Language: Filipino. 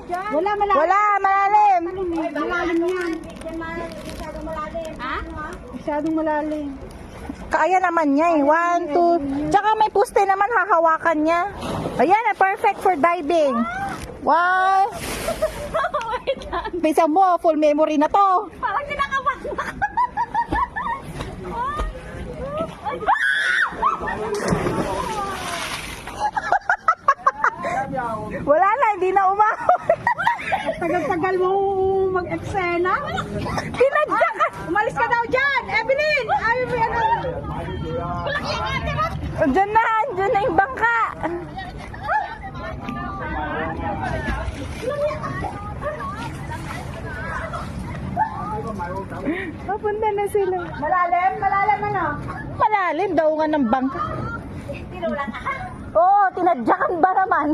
Wala, malalim. Wala, malalim. Malalim yan. Ha? Masyadong malalim. Kaya naman niya eh. 1, 2. Tsaka may puste naman hahawakan niya. Ayan, perfect for diving. 1. Wait lang. Bisa mo, full memory na to. Parang kinakabahan ako. Wala na, hindi na umahon. Tagal-tagal mo mag-eksena. Pinadya ka. Umalis ka daw dyan, Evelyn! Ay, ano? Diyan na yung bangka. Papunta na sila. Malalim? Malalim ano? Malalim daw nga ng bangka. Tinulang ka? Oo, tinadyakan ba naman?